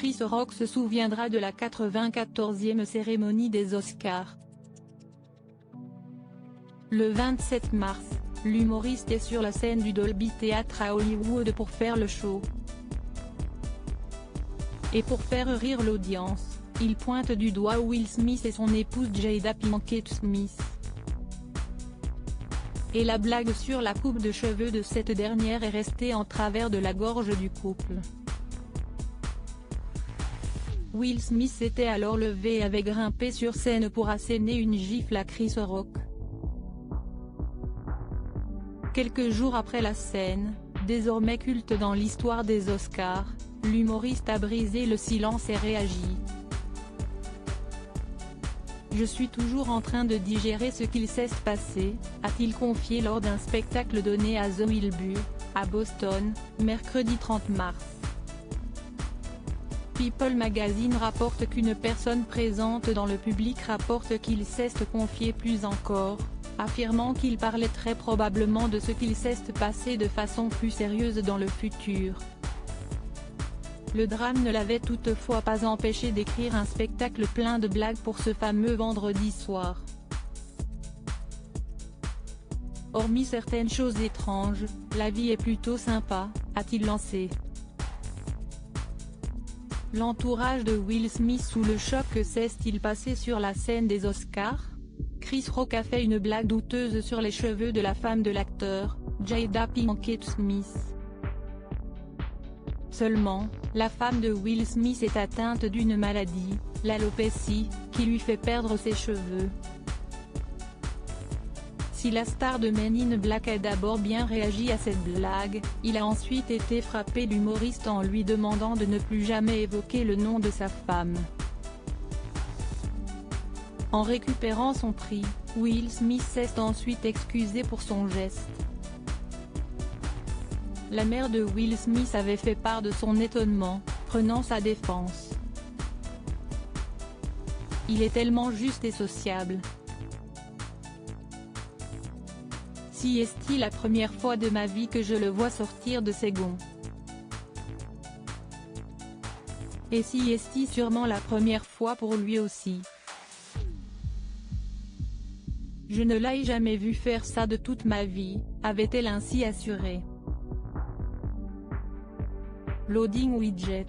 Chris Rock se souviendra de la 94e cérémonie des Oscars. Le 27 mars, l'humoriste est sur la scène du Dolby Theatre à Hollywood pour faire le show. Et pour faire rire l'audience, il pointe du doigt Will Smith et son épouse Jada Pinkett Smith. Et la blague sur la coupe de cheveux de cette dernière est restée en travers de la gorge du couple. Will Smith s'était alors levé et avait grimpé sur scène pour asséner une gifle à Chris Rock. Quelques jours après la scène, désormais culte dans l'histoire des Oscars, l'humoriste a brisé le silence et réagi. « Je suis toujours en train de digérer ce qu'il s'est passé », a-t-il confié lors d'un spectacle donné à The Wilbur, à Boston, mercredi 30 mars. People Magazine rapporte qu'une personne présente dans le public rapporte qu'il s'est confié plus encore, affirmant qu'il parlait très probablement de ce qu'il s'est passé de façon plus sérieuse dans le futur. Le drame ne l'avait toutefois pas empêché d'écrire un spectacle plein de blagues pour ce fameux vendredi soir. Hormis certaines choses étranges, la vie est plutôt sympa, a-t-il lancé. L'entourage de Will Smith sous le choc. Que s'est-il passé sur la scène des Oscars? Chris Rock a fait une blague douteuse sur les cheveux de la femme de l'acteur, Jada Pinkett Smith. Seulement, la femme de Will Smith est atteinte d'une maladie, l'alopécie, qui lui fait perdre ses cheveux. Si la star de Men in Black a d'abord bien réagi à cette blague, il a ensuite été frappé l'humoriste en lui demandant de ne plus jamais évoquer le nom de sa femme. En récupérant son prix, Will Smith s'est ensuite excusé pour son geste. La mère de Will Smith avait fait part de son étonnement, prenant sa défense. « Il est tellement juste et sociable. Si est-il la première fois de ma vie que je le vois sortir de ses gonds. Et si est-il sûrement la première fois pour lui aussi. Je ne l'ai jamais vu faire ça de toute ma vie », avait-elle ainsi assuré. Loading widget.